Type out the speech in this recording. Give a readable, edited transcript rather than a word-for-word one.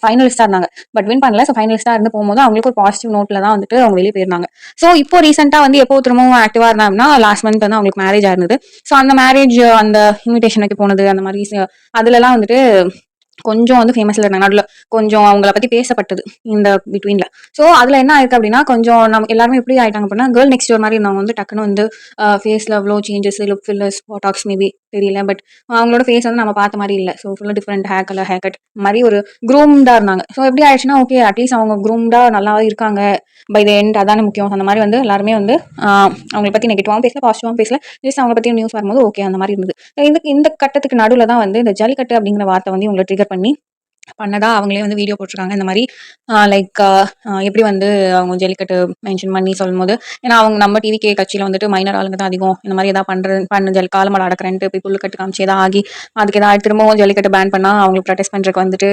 ஃபைனலிஸ்டா இருந்தாங்க. But win பண்ணல. So ஃபைனலிஸ்டா இருந்து போகும்போது அவங்களுக்கு ஒரு பாசிட்டிவ் நோட்ல தான் வந்துட்டு அவங்க வெளியே போயிருந்தாங்க. ஸோ இப்போ ரீசெண்டா வந்து எப்போ திரும்பவும் ஆக்டிவா இருந்தாங்கன்னா லாஸ்ட் மந்த் வந்து அவங்களுக்கு மேரேஜ் ஆயிருந்தது. ஸோ அந்த மேரேஜ் அந்த இன்விடேஷன் வைக்க போனது அந்த மாதிரி அதுலலாம் வந்துட்டு கொஞ்சம் வந்து ஃபேமஸ்ல இருந்தாங்க. நடுவுல கொஞ்சம் அவங்கள பத்தி பேசப்பட்டது இந்த பிட்வீன்ல. ஸோ அதுல என்ன ஆயிருக்கு அப்படின்னா, கொஞ்சம் நம்ம எல்லாருமே எப்படி ஆயிட்டாங்க அப்படின்னா, கேர்ள் நெக்ஸ்ட் டோர் மாதிரி இருந்தவங்க வந்து டக்குன்னு வந்து ஃபேஸ்ல அவ்வளோ changes, lip fillers, Botox maybe தெரியல. பட் அவங்களோட ஃபேஸ் வந்து நம்ம பார்த்த மாதிரி இல்ல. ஸோ ஃபுல்லா different hair colour, hair cut மாதிரி ஒரு க்ரூம்டா இருந்தாங்க. ஸோ எப்படி ஆயிடுச்சுன்னா, ஓகே அட்லீஸ்ட் அவங்க க்ரூம்டா நல்லா இருக்காங்க. பை த எண்ட் அதானே முக்கியம். அந்த மாதிரி வந்து எல்லாருமே வந்து அவங்கள பத்தி நெகட்டிவாவும் பேசல, பாசிட்டிவாவும் பேசல. ஜஸ்ட் அவங்கள பத்தி நியூஸ் வரும்போது ஓகே அந்த மாதிரி இருந்தது. இந்த இந்த கட்டத்துக்கு நடுவுல தான் வந்து இந்த ஜல்லிக்கட்டு அப்படிங்கிற வார்த்தை வந்து இவங்களை ட்ரிகர் பண்ணி பண்ணதா அவங்களே வந்து வீடியோ போட்டிருக்காங்க. இந்த மாதிரி லைக் எப்படி வந்து அவங்க ஜல்லிக்கட்டு மென்ஷன் பண்ணி சொல்லும்போது, ஏன்னா அவங்க நம்ம டிவிகே கட்சியில வந்துட்டு மைனர் ஆளுங்க தான் அதிகம். இந்த மாதிரி ஏதாவது பண்ணு காலமாட அடக்கிறேன்ட்டு போய் புல்லு கட்டு காமிச்சு ஏதாவது ஆகி அதுக்கு ஏதாவது திரும்பவும் ஜல்லிக்கட்டு பேன் பண்ணா அவங்களுக்கு ப்ரொடெஸ்ட் பண்றதுக்கு வந்துட்டு